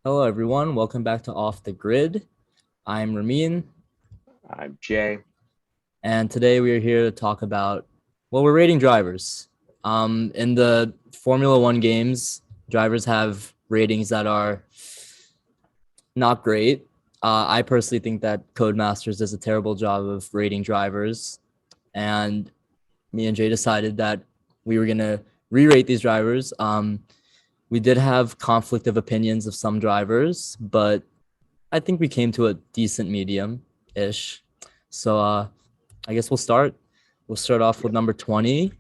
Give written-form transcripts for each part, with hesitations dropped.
Hello, everyone. Welcome back to Off the Grid. I'm Ramin, I'm Jay. and today we are here to talk about, well, we're rating drivers. In the Formula One games, drivers have ratings that are not great. I personally think that Codemasters does a terrible job of rating drivers, and me and Jay decided that we were gonna re-rate these drivers. We did have conflict of opinions of some drivers, but I think we came to a decent medium ish. So I guess we'll start. We'll start off with number 20,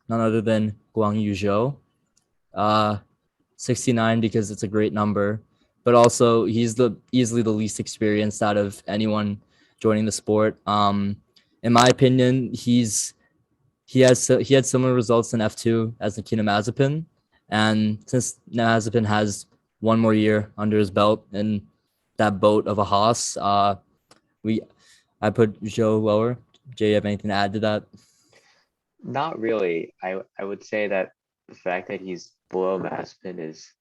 none other than Guang Yu Zhou. Uh 69 because it's a great number, but also he's the easily the least experienced out of anyone joining the sport. In my opinion, he had similar results in F2 as Nikita Mazepin, and since Mazepin has one more year under his belt in that boat of a Haas, we I put Joe lower. Jay, you have anything to add to that? Not really. I would say that the fact that he's below Maspin is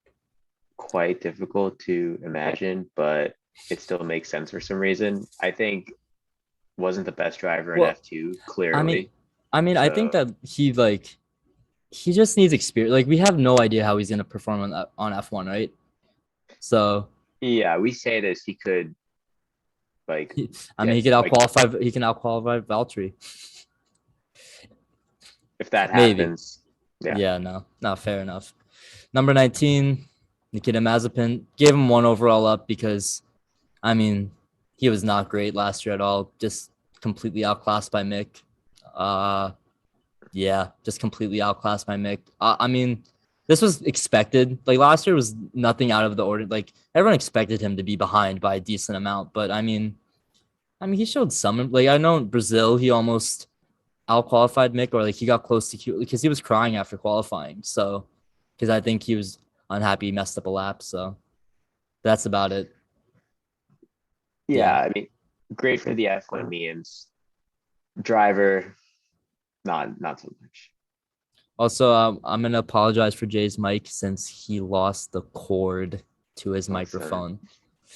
quite difficult to imagine, but it still makes sense for some reason. I think wasn't the best driver in Well, F2, I mean, clearly. I think So that he just needs experience. Like we have no idea how he's gonna perform on F1, right? So yeah, we say this, he could like I mean, get like He can out qualify Valtteri. if that Maybe. happens, yeah. Yeah, no, not fair enough. Number 19, Nikita Mazepin gave him one overall up because I mean he was not great last year at all. Just completely outclassed by Mick. Uh, yeah, just completely outclassed by Mick. I mean, this was expected. Like last year was nothing out of the order. Like everyone expected him to be behind by a decent amount, but I mean, he showed some. Like I know in Brazil, he almost out qualified Mick, or like he got close to Q because he was crying after qualifying. So because I think he was unhappy, he messed up a lap. So that's about it. Yeah, Yeah. I mean, great for the F1 memes. Driver, not so much. Also, I'm gonna apologize for Jay's mic since he lost the cord to his Listen, microphone.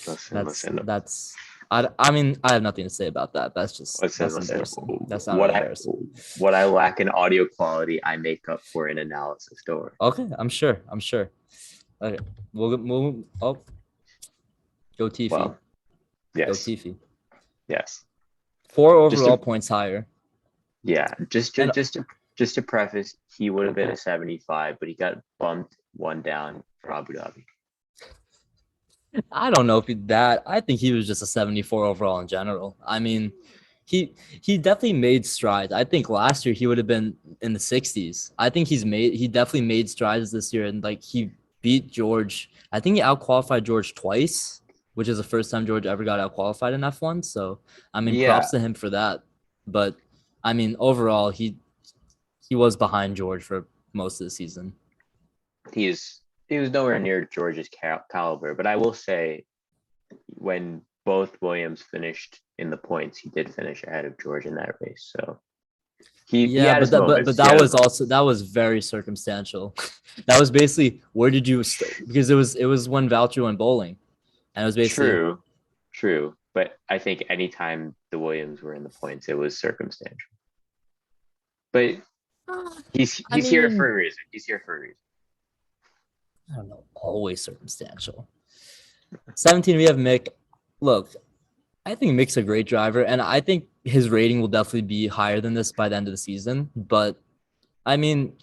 listen, That's listen. that's. I mean, I have nothing to say about that. Listen, That's listen. embarrassing. That's not What really I embarrassing. what I lack in audio quality, I make up for in analysis. Don't worry. Okay, I'm sure. I'm sure. Okay, we'll oh go Tiffy. Well, Go yes, Tiffy. yes. Four Just overall to points higher. yeah, just to And just to just to preface, he would have been a 75, but he got bumped one down for Abu Dhabi. I don't know if that. I think he was just a 74 overall in general. I mean, he definitely made strides. I think last year he would have been in the 60s. I think he definitely made strides this year, and like he beat George. I think he outqualified George twice, which is the first time George ever got outqualified in F1. So I mean, Yeah, props to him for that. But I mean, overall, he was behind George for most of the season. he was nowhere near George's caliber, but I will say when both Williams finished in the points, he did finish ahead of George in that race. So he Yeah, had but his but moments. He that had his was also moments. that was very circumstantial. That was basically where did you because it was when Valtteri went bowling, and it was basically True, true. But I think anytime the Williams were in the points, it was circumstantial. But I he's here for mean, a reason. He's here for a reason. I don't know, always circumstantial. 17, we have Mick. Look, I think Mick's a great driver, and I think his rating will definitely be higher than this by the end of the season. But I mean,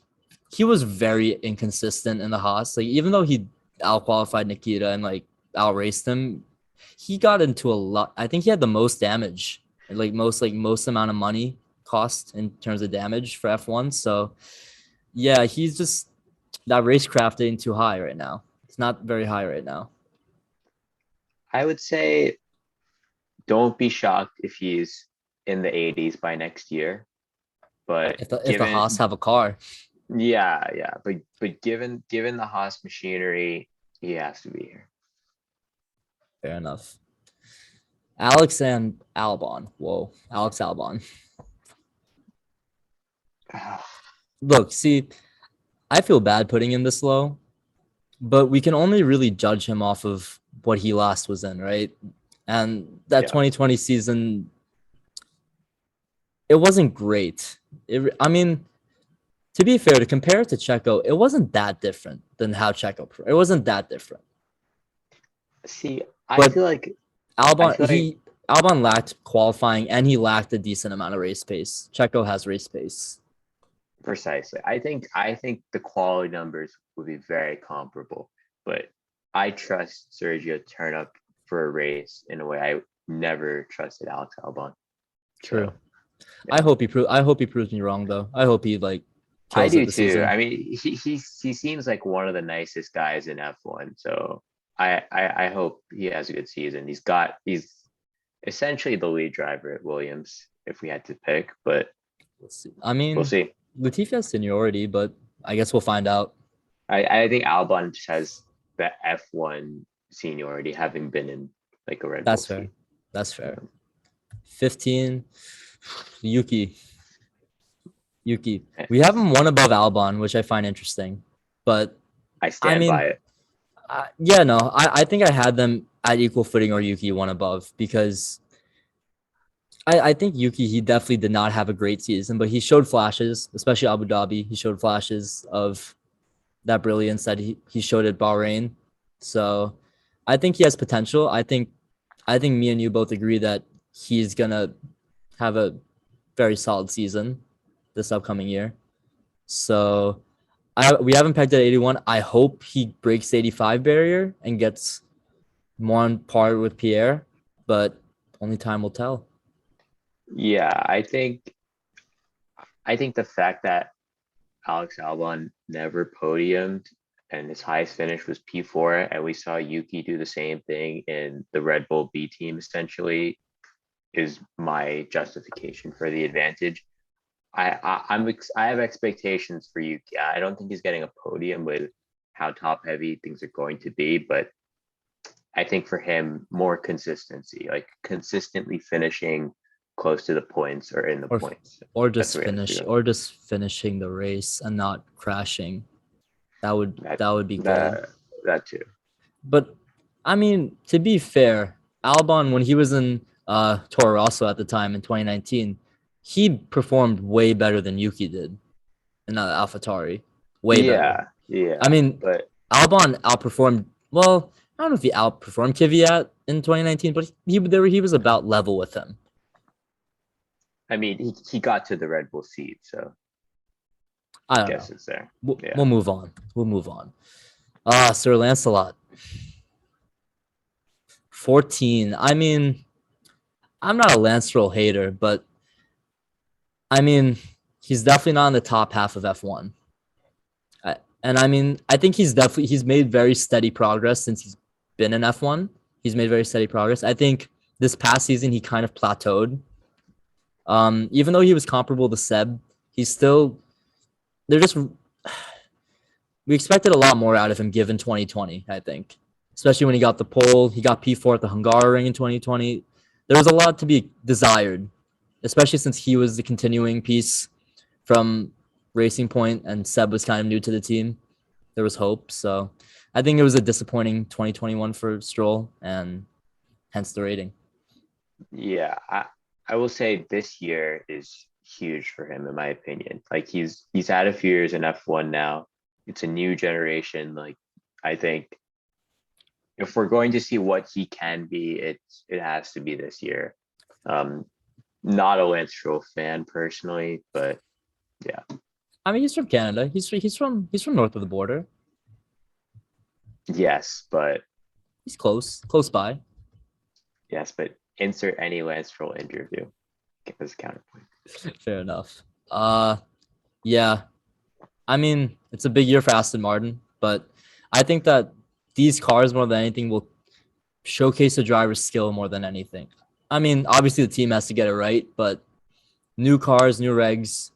he was very inconsistent in the Haas. Like even though he outqualified Nikita and like outraced him, he got into a lot. I think he had the most damage, most amount of money cost in terms of damage for F1. So yeah, he's just that racecraft ain't too high right now. It's not very high right now. I would say don't be shocked if he's in the 80s by next year. But If the Haas have a car, yeah, but given the Haas machinery, he has to be here. fair enough. Alex and Albon. Whoa, Alex Albon. Look, see, I feel bad putting him this low, but we can only really judge him off of what he last was in, right? And that Yeah. 2020 season, it wasn't great. I mean, to be fair, to compare it to Checo, it wasn't that different than how Checo. It wasn't that different. See, But I Albon, feel like he Albon lacked qualifying and he lacked a decent amount of race pace. Checo has race pace. precisely. I think the quality numbers would be very comparable, but I trust Sergio turn up for a race in a way I never trusted Alex Albon. True. So yeah. I hope he proves me wrong though. I hope he like I kills it do this too. season. I mean, he seems like one of the nicest guys in F1. So I hope he has a good season. He's essentially the lead driver at Williams if we had to pick, but Let's see. I we'll mean, see. Latifi has seniority, but I guess we'll find out. I think Albon just has the F1 seniority, having been in like a Red Bull That's fair. seat. That's fair. Yeah. 15. Yuki. Yuki. Eh, We have him one above Albon, which I find interesting. But I I stand by mean, it. yeah, no, I think I had them at equal footing or Yuki one above because I think Yuki, he definitely did not have a great season, but he showed flashes, especially Abu Dhabi. He showed flashes of that brilliance that he showed at Bahrain. So I think he has potential. I think me and you both agree that he's gonna have a very solid season this upcoming year. So we haven't pegged at 81. I hope he breaks the 85 barrier and gets more on par with Pierre, but only time will tell. Yeah, I think the fact that Alex Albon never podiumed and his highest finish was P4, and we saw Yuki do the same thing in the Red Bull B team essentially is my justification for the advantage. I have expectations for Yuki. I don't think he's getting a podium with how top heavy things are going to be, but I think for him more consistency, like consistently finishing close to the points or in the Or points. or That's just the way I see finish it. or just finishing the race and not crashing. That That would be good. that that too. But I mean, to be fair, Albon when he was in Toro Rosso at the time in 2019, he performed way better than Yuki did in AlphaTauri. Way better. Yeah, I yeah, mean, but Albon outperformed. Well, I don't know if he outperformed Kvyat in 2019, but he was about level with him. I mean he got to the Red Bull seat, so I don't know. guess it's there. We'll Yeah, move on. We'll move on. Sir Lancelot, 14. I mean, I'm not a Lance Stroll hater, but I mean, he's definitely not in the top half of F1. And I mean, I think he's made very steady progress since he's been in F1. He's made very steady progress. I think this past season he kind of plateaued. Even though he was comparable to Seb, he's still they're just we expected a lot more out of him given 2020, I think. Especially when he got the pole, he got P4 at the Hungaroring in 2020. There was a lot to be desired, especially since he was the continuing piece from Racing Point and Seb was kind of new to the team. There was hope. So I think it was a disappointing 2021 for Stroll and hence the rating. yeah. I will say this year is huge for him in my opinion. Like he's had a few years in F1 now. It's a new generation. Like I think if we're going to see what he can be, it has to be this year. Um, Not a Lance Stroll fan personally, but yeah, I mean, he's from Canada. He's from north of the border. yes, but He's close by. yes, but insert any Lance Stroll interview as a counterpoint. Fair enough. Yeah. I mean, it's a big year for Aston Martin, but I think that these cars more than anything will showcase the driver's skill more than anything. I mean, obviously the team has to get it right, but new cars, new regs,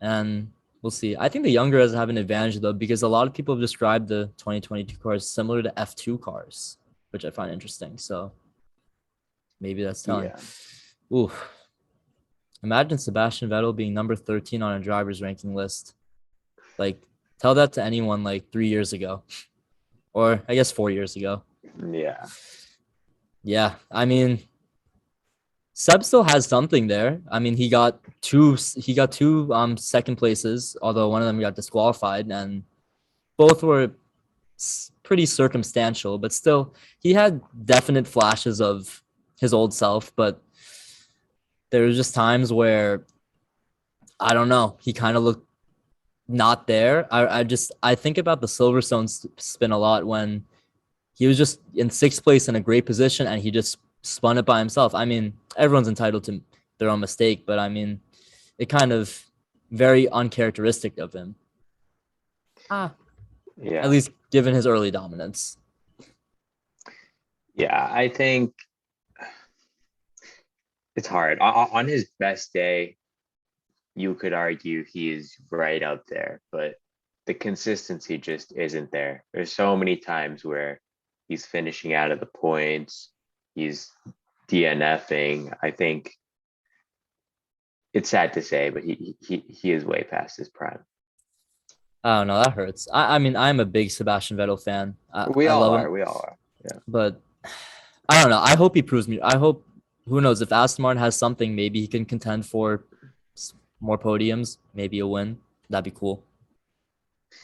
and we'll see. I think the younger guys have an advantage though, because a lot of people have described the 2022 cars similar to F2 cars, which I find interesting. So maybe that's telling. Yeah, Ooh, imagine Sebastian Vettel being number 13 on a driver's ranking list. Like, tell that to anyone like 3 years ago, or I guess 4 years ago. Yeah. Yeah, I mean, Seb still has something there. I mean, he got two second places, although one of them got disqualified, and both were pretty circumstantial, but still he had definite flashes of his old self, but there was just times where I don't know, he kind of looked not there. I think about the Silverstone spin a lot when he was just in sixth place in a great position and he just spun it by himself. I mean, everyone's entitled to their own mistake, but I mean, it kind of very uncharacteristic of him. Ah, at Yeah. least given his early dominance. Yeah. I think it's hard. On his best day, you could argue he is right up there, but the consistency just isn't there. There's so many times where he's finishing out of the points, he's DNFing. I think it's sad to say, but he is way past his prime. I don't know. That hurts. I mean, I'm a big Sebastian Vettel fan. We I all love are. him, We all are. Yeah. but I don't know. I hope he proves me. I hope, who knows, if Aston Martin has something, maybe he can contend for more podiums, maybe a win. That'd be cool.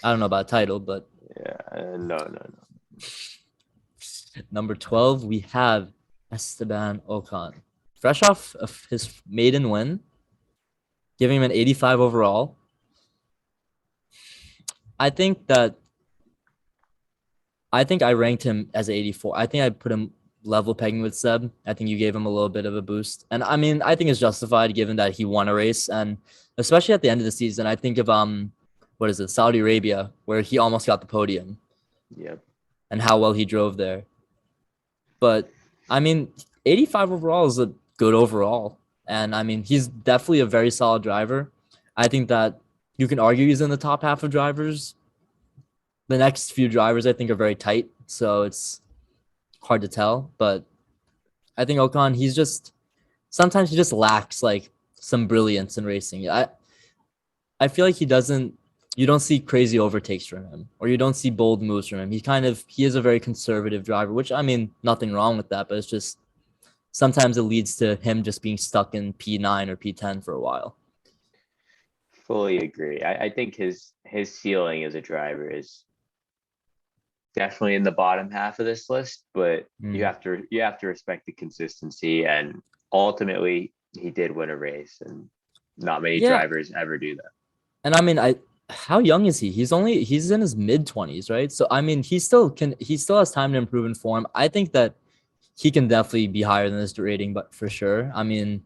I don't know about a title, but Yeah. No, no, no. number 12, we have Esteban Ocon. Fresh off of his maiden win, giving him an 85 overall. I think that I think I ranked him as 84. I think I put him level pegging with Seb. I think you gave him a little bit of a boost. And I mean, I think it's justified given that he won a race. And especially at the end of the season, I think of what is it, Saudi Arabia, where he almost got the podium Yep. and how well he drove there. But I mean, 85 overall is a good overall. And I mean, he's definitely a very solid driver. I think that you can argue he's in the top half of drivers. The next few drivers, I think, are very tight. So it's hard to tell. But I think Ocon, sometimes he just lacks like some brilliance in racing. I feel like you don't see crazy overtakes from him or you don't see bold moves from him. He is a very conservative driver, which I mean, nothing wrong with that, but it's just sometimes it leads to him just being stuck in P9 or P10 for a while. Fully agree. I think his ceiling as a driver is definitely in the bottom half of this list, but Mm. you have to respect the consistency, and ultimately he did win a race, and not many Yeah. drivers ever do that. And I mean, how young is he? He's in his mid-20s, right? So I mean, he still has time to improve in form. I think that he can definitely be higher than this rating, but for sure. I mean,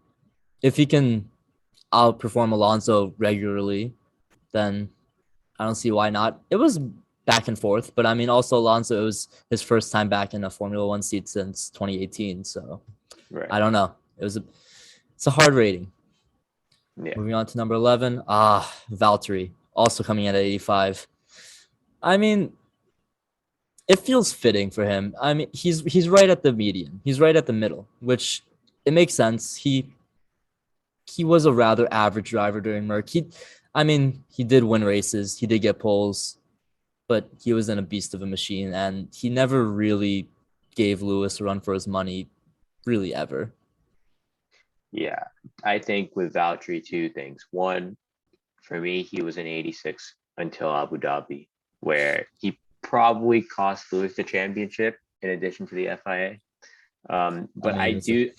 if he can outperform Alonso regularly, then I don't see why not. It was back and forth, but I mean, also Alonso, it was his first time back in a Formula One seat since 2018. So Right. I don't know. It's a hard rating. Yeah. Moving on to number 11. Valtteri, also coming at 85. I mean, it feels fitting for him. I mean, he's right at the median. He's right at the middle, which it makes sense. He was a rather average driver during Merc. I mean, he did win races. He did get poles, but he was in a beast of a machine, and he never really gave Lewis a run for his money, really ever. Yeah. I think with Valtteri, two things. One, for me, he was an 86 until Abu Dhabi, where he probably cost Lewis the championship in addition to the FIA. I But mean,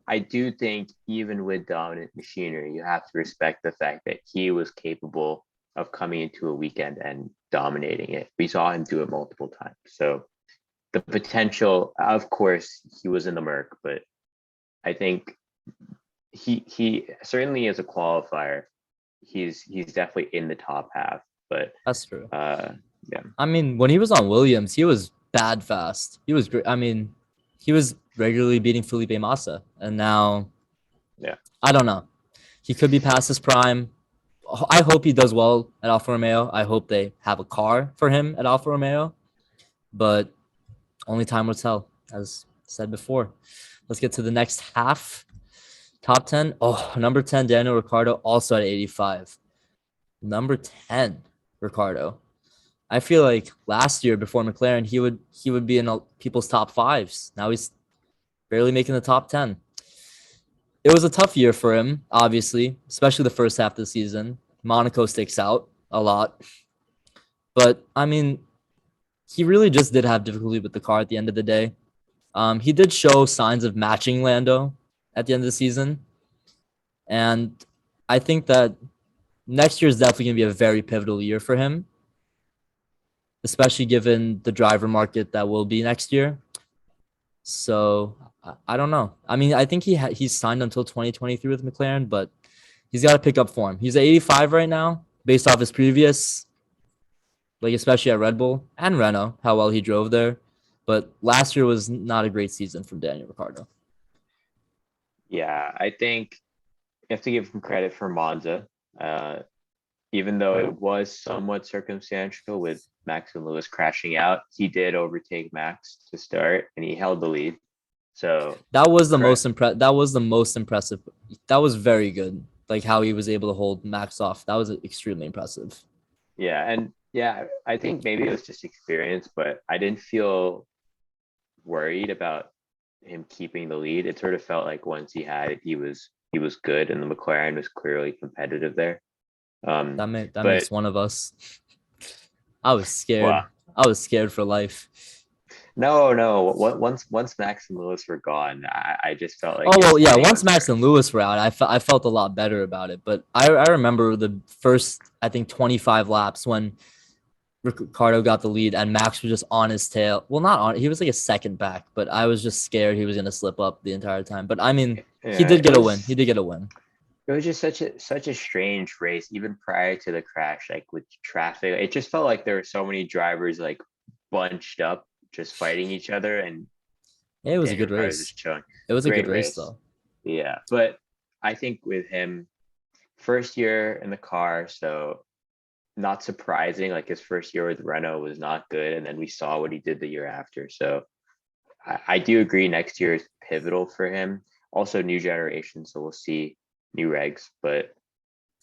I do think even with dominant machinery, you have to respect the fact that he was capable of coming into a weekend and dominating it. We saw him do it multiple times. So the potential, of course, he was in the Merc, but I think he certainly as a qualifier, he's definitely in the top half. But that's true. uh, yeah, I mean, when he was on Williams, he was bad fast. He was great. I mean, he was regularly beating Felipe Massa, and now yeah, I don't know. He could be past his prime. I hope he does well at Alfa Romeo. I hope they have a car for him at Alfa Romeo, but only time will tell, as said before. Let's get to the next half. Top 10. Oh, number 10, Daniel Ricciardo, also at 85. Number 10, Ricciardo. I feel like last year before McLaren, he would be in people's top fives. Now he's barely making the top 10. It was a tough year for him, obviously, especially the first half of the season. Monaco sticks out a lot, but I mean, he really just did have difficulty with the car at the end of the day. He did show signs of matching Lando at the end of the season, and I think that next year is definitely going to be a very pivotal year for him, especially given the driver market that will be next year. So I don't know. I mean, I think he's signed until 2023 with McLaren, but he's got to pick up form. He's at 85 right now, based off his previous, like especially at Red Bull and Renault, how well he drove there. But last year was not a great season from Daniel Ricciardo. Yeah, I think you have to give him credit for Monza. Uh, Even though it was somewhat circumstantial with Max and Lewis crashing out, he did overtake Max to start and he held the lead. So That was the correct. most That was the most impressive. That was very good. Like how he was able to hold Max off. That was extremely impressive. Yeah, and yeah, I think maybe it was just experience, but I didn't feel worried about him keeping the lead. It sort of felt like once he had it, he was good, and the McLaren was clearly competitive there. That But makes one of us. I was scared. well, I was scared for life. no. Once Max and Lewis were gone, I just felt like Oh it well, was yeah. getting Once Max uncertain. and Lewis were out, I felt a lot better about it. But I remember the first I think 25 laps when Ricardo got the lead and Max was just on his tail. Well, not on. He was like a second back, but I was just scared he was gonna slip up the entire time. But I mean, he Yeah, did get a win. He did get a win. it was just such a strange race, even prior to the crash, like with traffic. It just felt like there were so many drivers like bunched up, just fighting each other, and Yeah, it was a Daniel good Ricciardo was race. just chilling. It was a good Great race race. though. Yeah. But I think with him, first year in the car, so not surprising. Like his first year with Renault was not good. And then we saw what he did the year after. So I do agree next year is pivotal for him. Also new generation, so we'll see new regs, but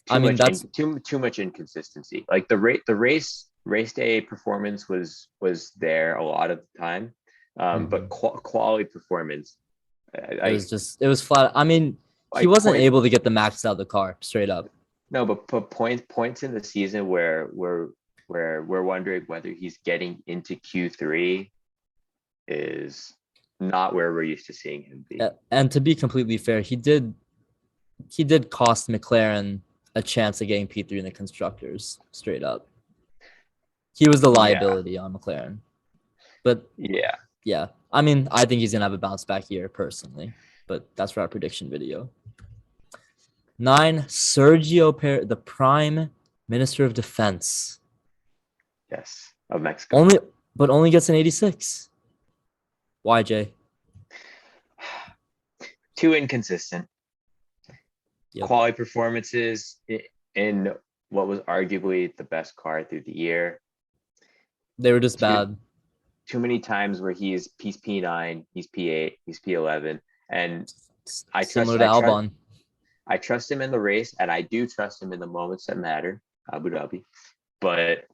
I mean, that's too much inconsistency. Like race day performance was there a lot of the time, but mhm. quality performance, like It was flat. I mean, he like wasn't point able to get the max out of the car straight up. no, but put points in the season where we're wondering whether he's getting into Q3 is not where we're used to seeing him be. And to be completely fair, he did cost McLaren a chance of getting P3 in the constructors straight up. He was the Yeah, liability on McLaren. But yeah, yeah, I mean, I think he's gonna have a bounce back year personally. But that's for our prediction video. 9, Sergio Perez, the Prime Minister of Defense. yes, of Mexico. Only but only gets an 86. YJ. Too inconsistent. Yep. Quality performances in what was arguably the best car through the year. They were just Too bad. too many times where he's P9, he's P8, he's P11, and I trust Similar to I trust Albon. I trust him in the race, and I do trust him in the moments that matter, Abu Dhabi. But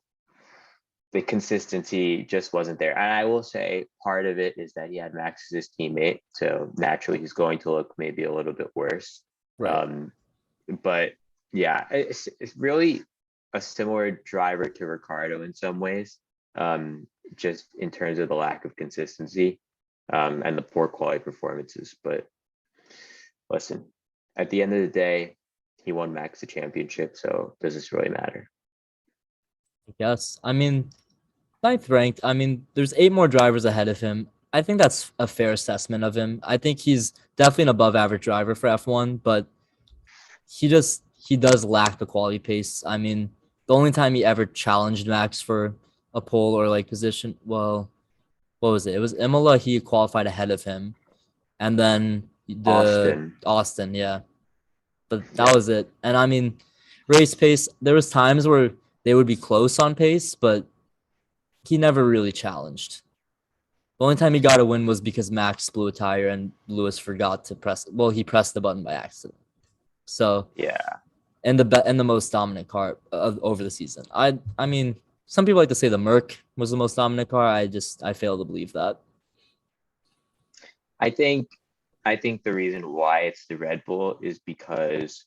the consistency just wasn't there. And I will say part of it is that he had Max as his teammate, so naturally he's going to look maybe a little bit worse. Right. Um, but yeah, it's really a similar driver to Ricardo in some ways, just in terms of the lack of consistency, and the poor quality performances. But listen, at the end of the day, he won Max the championship, so does this really matter? Yes. I mean, ninth ranked. I mean, there's 8 more drivers ahead of him. I think that's a fair assessment of him. I think he's definitely an above average driver for F1, but he does lack the quality pace. I mean, the only time he ever challenged Max for a pole or like position, well, what was it? It was Imola. He qualified ahead of him, and then the Austin, Austin, yeah. But that yeah, was it. And I mean, race pace. There was times where they would be close on pace, but he never really challenged. The only time he got a win was because Max blew a tire and Lewis forgot to press. Well, he pressed the button by accident. So yeah. and the most dominant car over the season. I mean, some people like to say the Merc was the most dominant car. I fail to believe that. I think I think the reason why it's the Red Bull is because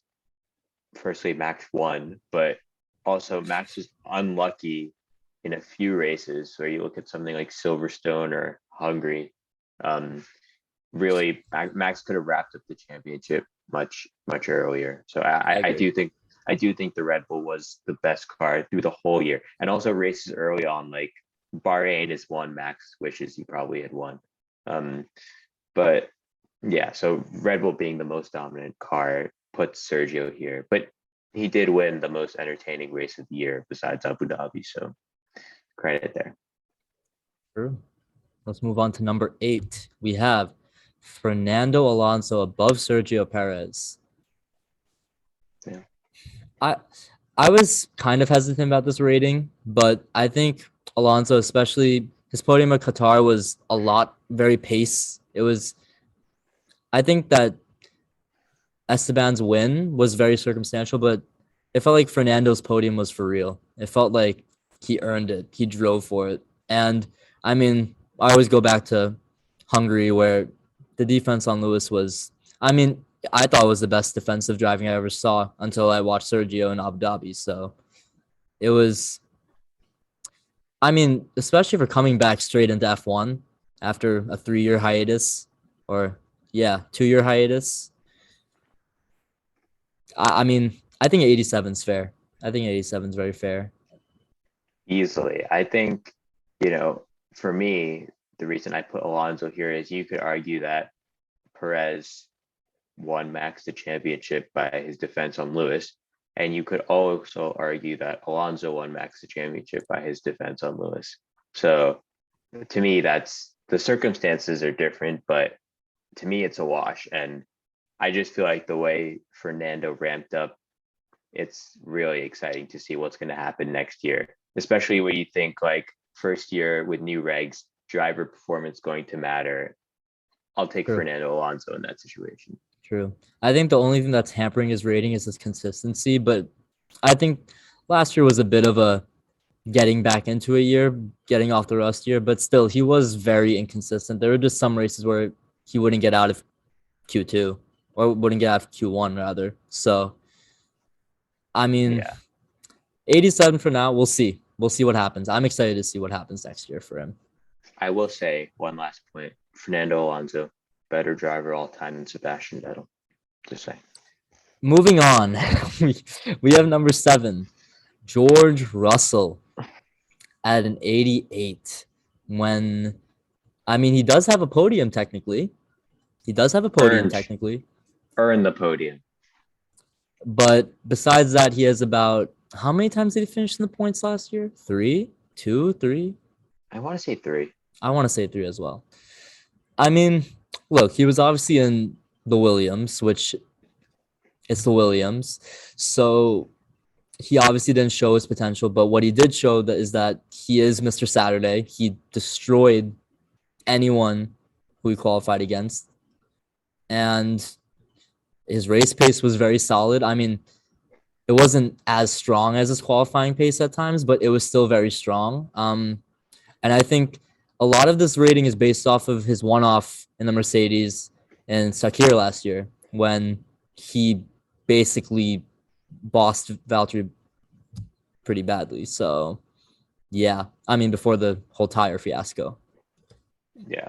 firstly Max won, but also Max was unlucky in a few races. So you look at something like Silverstone or Hungary. Um, really, Max could have wrapped up the championship much earlier. So I I agree. do think the Red Bull was the best car through the whole year, and also races early on, like Bahrain is one Max wishes he probably had won. Um, but yeah, so Red Bull being the most dominant car puts Sergio here, but he did win the most entertaining race of the year besides Abu Dhabi. So credit there. True. Let's move on to number 8. We have Fernando Alonso above Sergio Perez. Yeah. I I was kind of hesitant about this rating, but I think Alonso, especially his podium at Qatar, was a lot very pace. It was. I think that Esteban's win was very circumstantial, but it felt like Fernando's podium was for real. It felt like he earned it. He drove for it. And I mean, I always go back to Hungary where the defense on Lewis was, I mean, I thought it was the best defensive driving I ever saw until I watched Sergio in Abu Dhabi. So it was, I mean, especially for coming back straight into F1 after a 3-year hiatus or, yeah, 2-year hiatus. I mean, I think 87 is fair. I think 87 is very fair. Easily. I think, for me, the reason I put Alonso here is you could argue that Perez won Max the championship by his defense on Lewis. And you could also argue that Alonso won Max the championship by his defense on Lewis. So to me, that's the circumstances are different, but to me, it's a wash. And I just feel like the way Fernando ramped up, it's really exciting to see what's going to happen next year, especially when you think like first year with new regs, driver performance going to matter. I'll take True. Fernando Alonso in that situation. True. I think the only thing that's hampering his rating is his consistency, but I think last year was a bit of a getting back into a year, getting off the rust year, but still he was very inconsistent. There were just some races where he wouldn't get out of Q2 or wouldn't get out of Q1 rather. So, I mean, Yeah. 87 for now. We'll see. We'll see what happens. I'm excited to see what happens next year for him. I will say one last point. Fernando Alonso, better driver all time than Sebastian Vettel. Just say. Moving on, we have number 7, George Russell at an 88. When I mean, he does have a podium technically. He does have a podium Earned, technically, earn the podium. but besides that, he has about how many times did he finish in the points last year? 3, 2, 3. I want to say three. I want to say 3 as well. I mean, look, he was obviously in the Williams, which it's the Williams. So he obviously didn't show his potential, but what he did show that is that he is Mr. Saturday. He destroyed anyone who he qualified against, and his race pace was very solid. I mean, it wasn't as strong as his qualifying pace at times, but it was still very strong. And I think a lot of this rating is based off of his one-off in the Mercedes and Sakir last year when he basically bossed Valtteri pretty badly. So yeah, I mean before the whole tire fiasco. Yeah.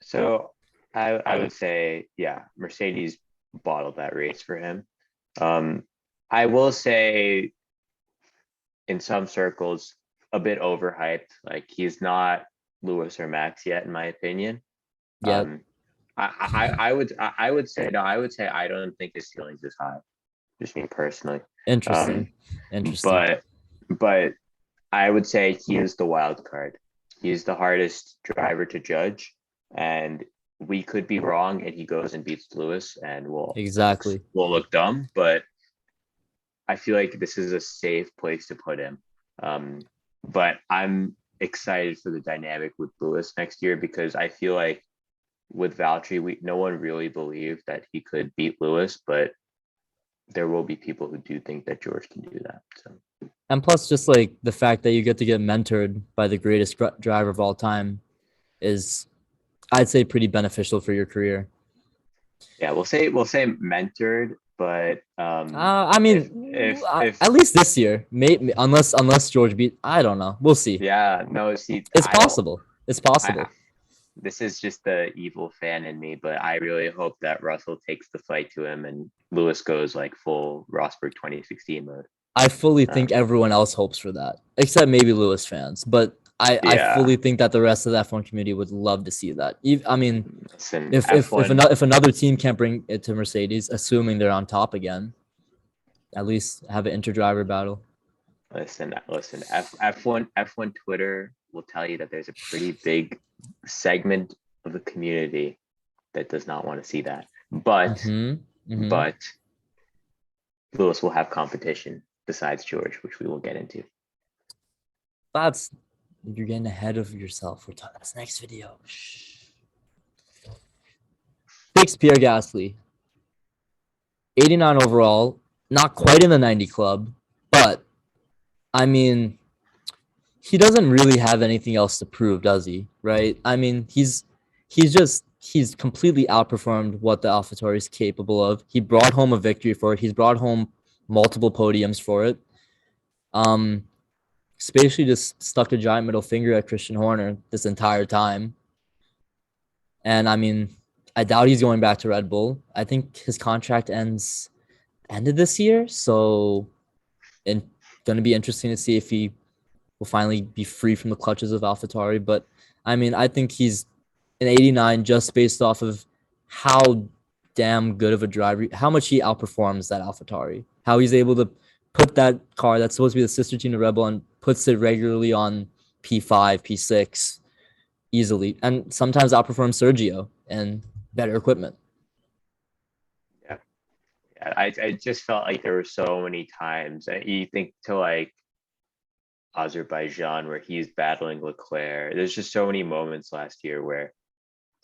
So I would say, yeah, Mercedes bottled that race for him. Um, I will say in some circles a bit overhyped. Like he's not Lewis or Max yet, in my opinion. Yeah, Um, I would say no. I would say I don't think his ceiling's as high. Just me personally. Um, interesting, interesting. but but I would say he is the wild card. He's the hardest driver to judge, and we could be wrong, and he goes and beats Lewis, and Exactly. we'll look dumb. But I feel like this is a safe place to put him. Um, but I'm excited for the dynamic with Lewis next year because I feel like with Valtteri, no one really believed that he could beat Lewis, but there will be people who do think that George can do that. So And plus, just like the fact that you get to get mentored by the greatest driver of all time is, I'd say, pretty beneficial for your career. Yeah, we'll say mentored, but I if mean, if at least this year, unless George beat, I don't know. We'll see. yeah, no, see, It's possible. It's I possible. this is just the evil fan in me, but I really hope that Russell takes the fight to him and Lewis goes like full Rosberg 2016 mode. I fully think Um, everyone else hopes for that, except maybe Lewis fans. But I fully yeah, think that the rest of that F1 community would love to see that. I mean, listen, if F1, if another team can't bring it to Mercedes, assuming they're on top again, at least have an inter-driver battle. listen, F1 Twitter will tell you that there's a pretty big segment of the community that does not want to see that. Mm-hmm. Mm-hmm. But Lewis will have competition besides George, which we will get into. That's you're getting ahead of yourself. That's next video. Shh. Picks Pierre Gasly, 89 overall, not quite in the 90 club, but I mean, he doesn't really have anything else to prove, does he? Right? I mean, he's completely outperformed what the AlphaTauri is capable of. He brought home a victory for it. He's brought home multiple podiums for it. Um, Spatially just stuck a giant middle finger at Christian Horner this entire time. And I mean, I doubt he's going back to Red Bull. I think his contract ended this year, so it's going to be interesting to see if he will finally be free from the clutches of AlphaTauri. But I mean, I think he's an 89 just based off of how damn good of a driver, how much he outperforms that AlphaTauri, how he's able to put that car that's supposed to be the sister team to Red Bull and puts it regularly on P5, P6 easily, and sometimes outperforms Sergio and better equipment. Yeah, yeah. I just felt like there were so many times that you think to like Azerbaijan where he's battling Leclerc. There's just so many moments last year where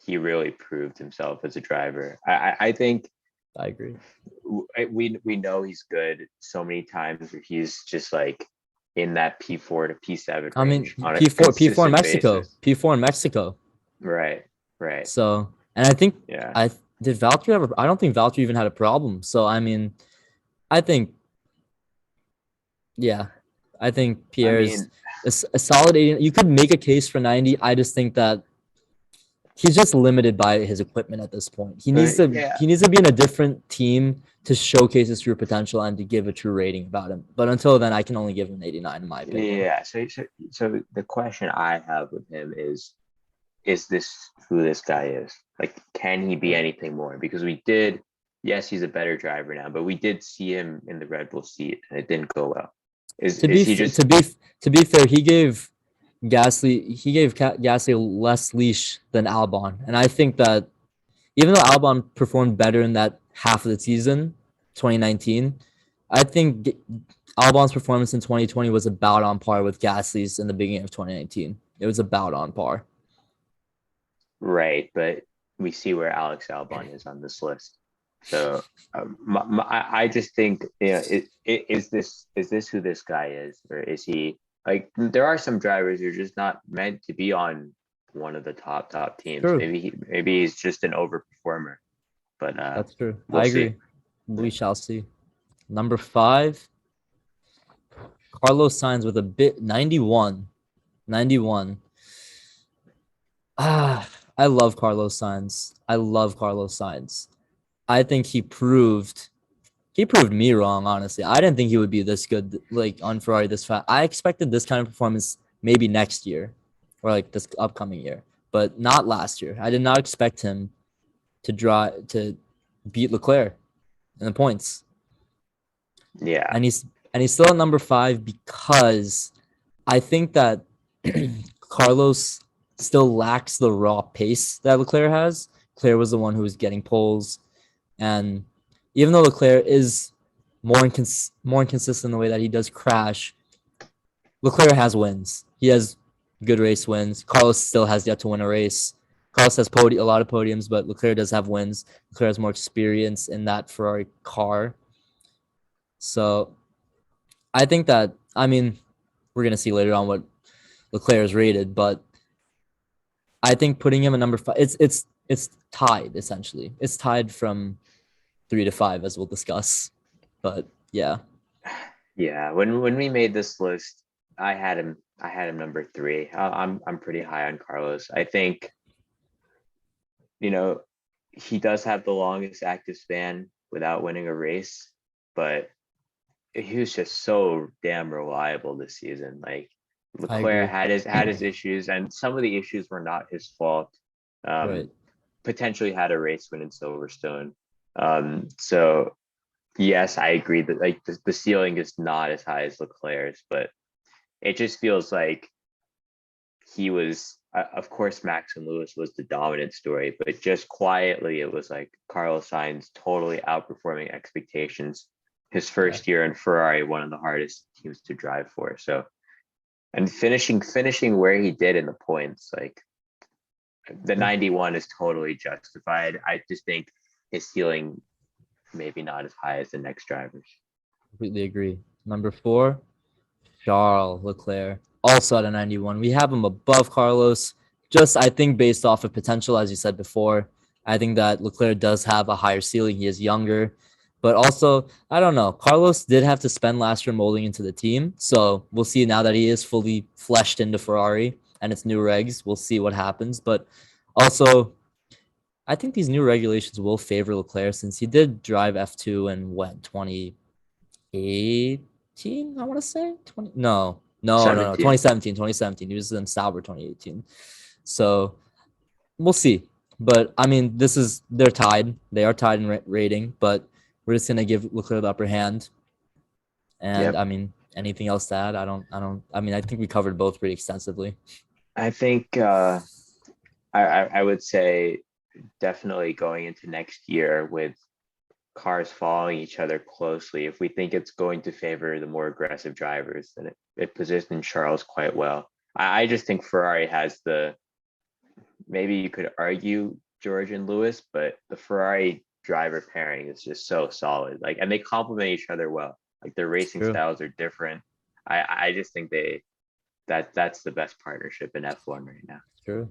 he really proved himself as a driver. I think I agree. we know he's good so many times where he's just like in that P4 to P7 I mean, range on a P4 in consistent Mexico, basis. P4 in Mexico. Right, right. So, and I think Yeah. I did Valtteri ever. I don't think Valtteri even had a problem. So, I mean, I think, yeah, I think I Pierre is mean, a solid 80. You could make a case for 90. I just think that he's just limited by his equipment at this point. yeah, He needs to be in a different team to showcase his true potential and to give a true rating about him. But until then, I can only give him an 89 in my opinion. yeah. So the question I have with him is this who this guy is? Like, can he be anything more? Because we did, yes, he's a better driver now, but we did see him in the Red Bull seat and it didn't go well. To Is be he just to be fair, he gave Gasly less leash than Albon, and I think that even though Albon performed better in that half of the season, 2019, I think Albon's performance in 2020 was about on par with Gasly's in the beginning of 2019. It was about on par. right? But we see where Alex Albon is on this list. So I just think, is this who this guy is, or is he like? There are some drivers who are just not meant to be on one of the top teams. True, Maybe he's just an overperformer, but that's true. we'll I see. agree. We shall see. Number 5, Carlos Sainz with a bit 91. 91. I love Carlos Sainz. I love Carlos Sainz. I think he proved me wrong, honestly. I didn't think he would be this good, like on Ferrari this fast. I expected this kind of performance maybe next year or like this upcoming year, but not last year. I did not expect him to beat Leclerc in the points. Yeah, And he's still at number 5 because I think that Carlos still lacks the raw pace that Leclerc has. Leclerc was the one who was getting poles, and even though Leclerc is more inconsistent in the way that he does crash, Leclerc has wins. He has good race wins. Carlos still has yet to win a race. Carlos has a lot of podiums, but Leclerc does have wins. Leclerc has more experience in that Ferrari car. So I think that I mean, we're gonna see later on what Leclerc is rated, but I think putting him at number 5, it's tied essentially. It's tied from 3 to 5 as we'll discuss. But yeah, Yeah, when we made this list, I had him number 3. I'm pretty high on Carlos. I think, you know, he does have the longest active span without winning a race, but he was just so damn reliable this season. Like I Leclerc agree. had his issues, and some of the issues were not his fault. Right. Um, Potentially had a race win in Silverstone. So yes, I agree that like the ceiling is not as high as Leclerc's, but it just feels like he was. Of course, Max and Lewis was the dominant story, but just quietly, it was like Carlos Sainz totally outperforming expectations. His Yeah. first year in Ferrari, one of the hardest teams to drive for. So, and finishing where he did in the points, like the 91 is totally justified. I just think his ceiling maybe not as high as the next drivers. Completely agree. Number 4, Charles Leclerc, also at a 91. We have him above Carlos, just I think based off of potential, as you said before. I think that Leclerc does have a higher ceiling. He is younger, but also I don't know. Carlos did have to spend last year molding into the team, so we'll see now that he is fully fleshed into Ferrari and its new regs. We'll see what happens, but also I think these new regulations will favor Leclerc since he did drive F2 in what 2018, I want to say 20. No. 17. 2017. 2017. He was in Sauber 2018. So we'll see. But I mean, they're tied. They are tied in rating, but we're just gonna give Leclerc the upper hand. And Yep. I mean, anything else to add? I mean, I think we covered both pretty extensively. I think I would say definitely going into next year with cars following each other closely, if we think it's going to favor the more aggressive drivers, then it positions Charles quite well. I just think Ferrari has maybe you could argue George and Lewis, but the Ferrari driver pairing is just so solid. Like, and they complement each other well. Like their It's racing true. styles are different. I just think that's the best partnership in F1 right now. It's true.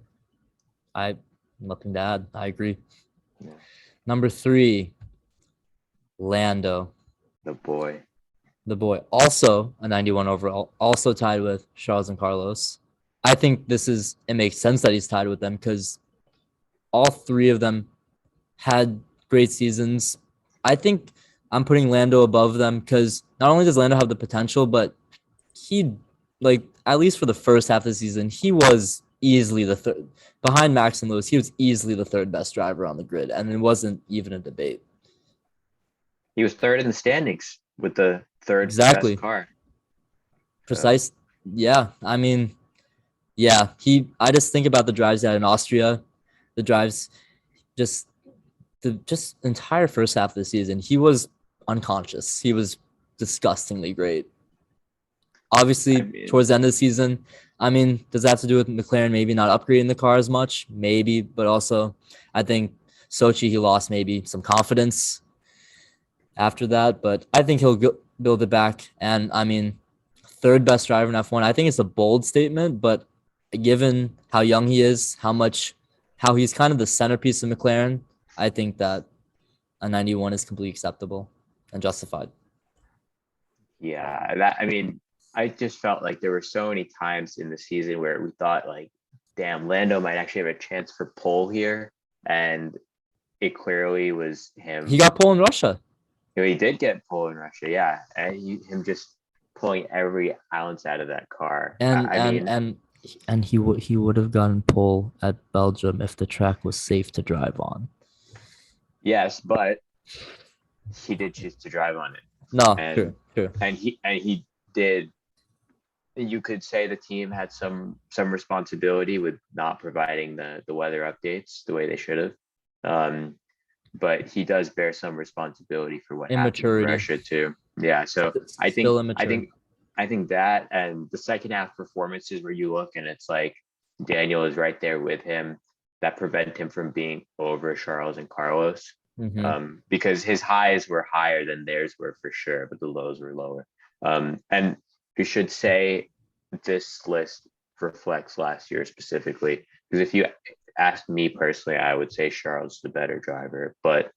I Nothing to add. I agree. Yeah, Number 3, Lando, the boy. the boy, also a 91 overall, also tied with Charles and Carlos. I think it makes sense that he's tied with them because all 3 of them had great seasons. I think I'm putting Lando above them because not only does Lando have the potential, but he, like, at least for the first half of the season, he was easily the third behind Max and Lewis. He was easily the third best driver on the grid, and it wasn't even a debate. He was third in the standings with the third best Exactly. car. So Precise. Yeah. I mean, yeah. I just think about the drives he had in Austria, the drives, just the entire first half of the season. He was unconscious. He was disgustingly great. I Obviously, mean, towards the end of the season, I mean, does that have to do with McLaren maybe not upgrading the car as much? Maybe, but also, I think Sochi he lost maybe some confidence after that, but I think he'll build it back. And I mean, third best driver in F1. I think it's a bold statement, but given how young he is, how he's kind of the centerpiece of McLaren, I think that a 91 is completely acceptable and justified. yeah, that I mean, I just felt like there were so many times in the season where we thought like, damn, Lando might actually have a chance for pole here, and it clearly was He him. got pole in Russia, He did get pole in Russia, yeah, and him just pulling every ounce out of that car. and I and mean, and and he would have gotten pole at Belgium if the track was safe to drive on. yes, but he did choose to drive on it, No, and true, true. he did. You could say the team had some responsibility with not providing the weather updates the way they should have. Um, but he does bear some responsibility for what happened in Immaturity, Russia too. Yeah, so I think still I immature. think I think that and the second half performances where you look and it's like Daniel is right there with him that prevent him from being over Charles and Carlos. Mm-hmm. Because his highs were higher than theirs were for sure, but the lows were lower. And you should say this list reflects last year specifically. Because if you ask me personally, I would say Charles is the better driver. But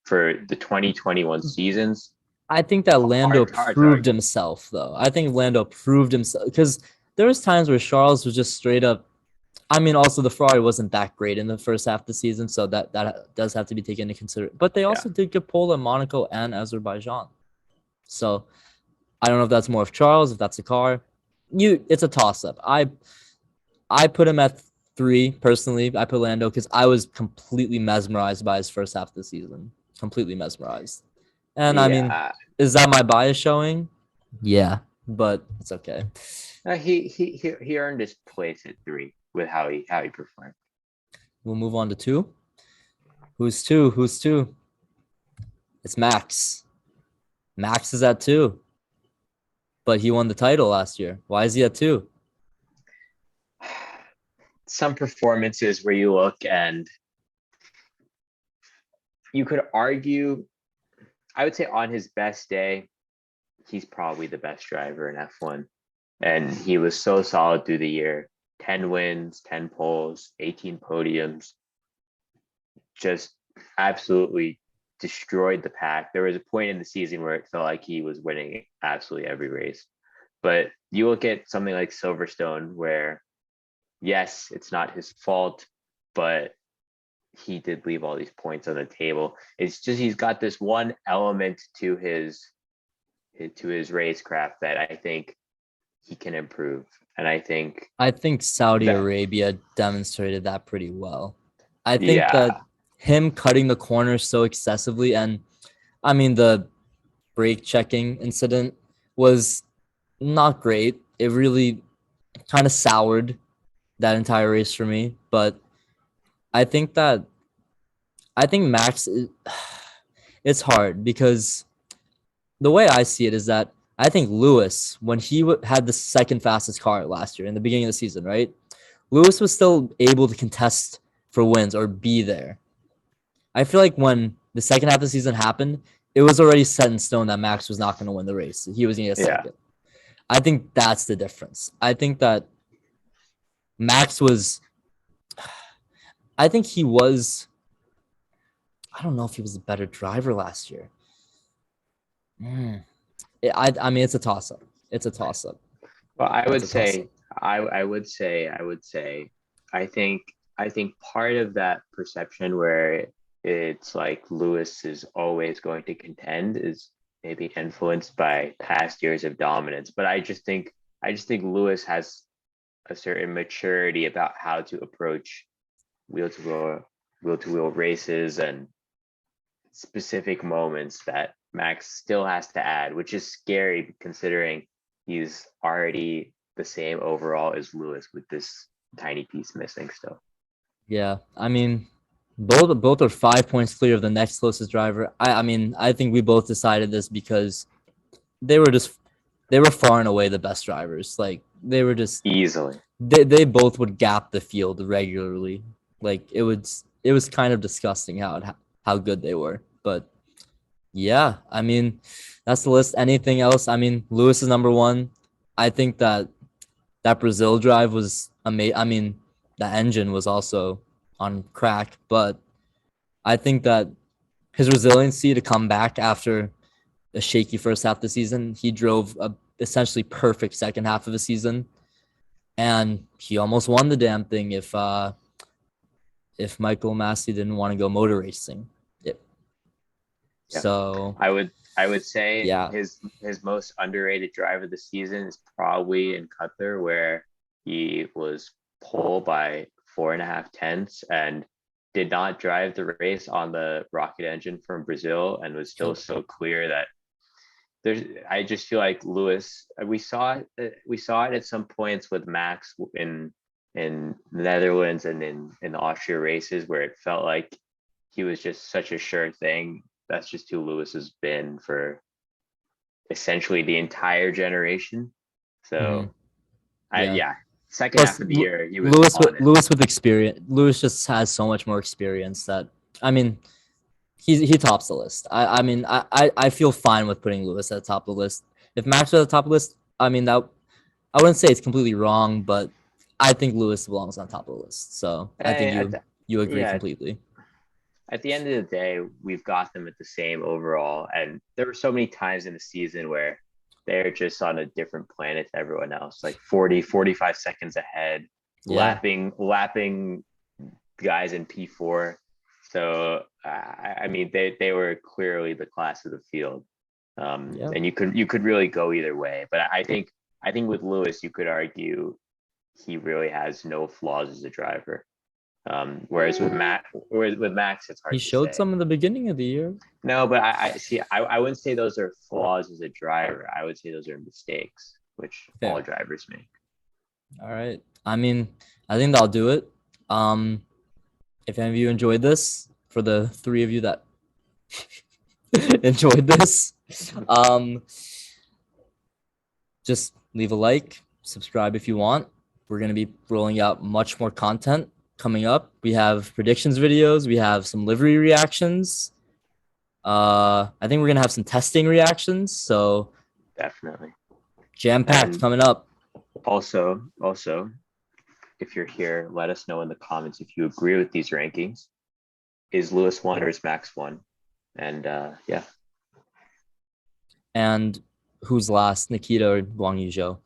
for the 2021 seasons, I think that Lando hard to proved argue. himself, though. I think Lando proved himself because there was times where Charles was just straight up. I mean, also the Ferrari wasn't that great in the first half of the season, so that does have to be taken into consideration. But they Yeah. also did get pole in Monaco and Azerbaijan. So I don't know if that's more of Charles, if that's a car. It's a toss up. I put him at 3 personally. I put Lando because I was completely mesmerized by his first half of the season. Completely mesmerized. And I mean, Yeah. is that my bias showing? Yeah, but it's okay. He earned his place at 3 with how he performed. We'll move on to 2. Who's 2? Who's 2? It's Max. Max is at 2, but he won the title last year. Why is he at 2? Some performances where you look and you could argue, I would say on his best day, he's probably the best driver in F1. And he was so solid through the year. 10 wins, 10 poles, 18 podiums. Just absolutely destroyed the pack. There was a point in the season where it felt like he was winning absolutely every race. But you look at something like Silverstone, where yes, it's not his fault, but he did leave all these points on the table. It's just he's got this one element to his racecraft that I think he can improve. And I think Saudi that Arabia demonstrated that pretty well. I think yeah, that him cutting the corners so excessively, and I mean, the brake checking incident was not great. It really kind of soured that entire race for me. But I think that I think Max it's hard because the way I see it is that I think Lewis, when he had the second fastest car last year in the beginning of the season, right? Lewis was still able to contest for wins or be there. I feel like when the second half of the season happened, it was already set in stone that Max was not going to win the race. He was going to get yeah. second. I think that's the difference. I think that Max was, I think he was, I don't know if he was a better driver last year. Mm. I mean, it's a toss up. It's a toss up. Well, I It's would a toss up. say, I would say, I think, I think part of that perception where it's like Lewis is always going to contend is maybe influenced by past years of dominance. But I just think Lewis has a certain maturity about how to approach wheel to wheel races and specific moments that Max still has to add, which is scary considering he's already the same overall as Lewis with this tiny piece missing still. Yeah, I mean, both are 5 points clear of the next closest driver. I mean, I think we both decided this because they were just they were far and away the best drivers. Like they were just Easily. they both would gap the field regularly. Like it was kind of disgusting how good they were. But yeah, I mean, that's the list. Anything else? I mean, Lewis is number 1. I think that Brazil drive was amazing. I mean, the engine was also on crack, but I think that his resiliency to come back after a shaky first half of the season, he drove a essentially perfect second half of the season, and he almost won the damn thing if Michael Massey didn't want to go motor racing. Yep. Yeah. So I would say yeah, his most underrated drive of the season is probably in Qatar, where he was pole by 4.5 tenths and did not drive the race on the rocket engine from Brazil and was still yep. so clear that there's I just feel like Lewis, we saw it at some points with Max in the Netherlands and in the Austria races where it felt like he was just such a sure thing. That's just who Lewis has been for essentially the entire generation. Hmm. So I Yeah. yeah, second Plus, half of the year he was Lewis with on it. Lewis with experience. Lewis just has so much more experience that I mean, he tops the list. I mean, I feel fine with putting Lewis at the top of the list. If Max was at the top of the list, I mean, that I wouldn't say it's completely wrong, but I think Lewis belongs on top of the list. So I think Eh, at the, you agree yeah, completely. at the end of the day, we've got them at the same overall. And there were so many times in the season where they're just on a different planet to everyone else, like 40, 45 seconds ahead, Yeah. lapping guys in P4. So I mean, they were clearly the class of the field, Yeah. and you could really go either way. But I think with Lewis, you could argue he really has no flaws as a driver. Whereas with Max, it's He hard to showed say. some in the beginning of the year. No, but I see. I wouldn't say those are flaws as a driver. I would say those are mistakes, which all Fair. drivers make. All right. I mean, I think that'll do it. Um, if any of you enjoyed this, for the three of you that enjoyed this, um, just leave a like, subscribe if you want. We're gonna be rolling out much more content coming up. We have predictions videos, we have some livery reactions. I think we're gonna have some testing reactions. So Definitely. jam packed And coming up. also, if you're here, let us know in the comments if you agree with these rankings. Is Lewis one or is Max one? And yeah, And who's last, Nikita or Guang Yu Zhou?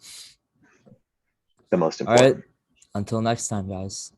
the most All right. important. Until next time, guys.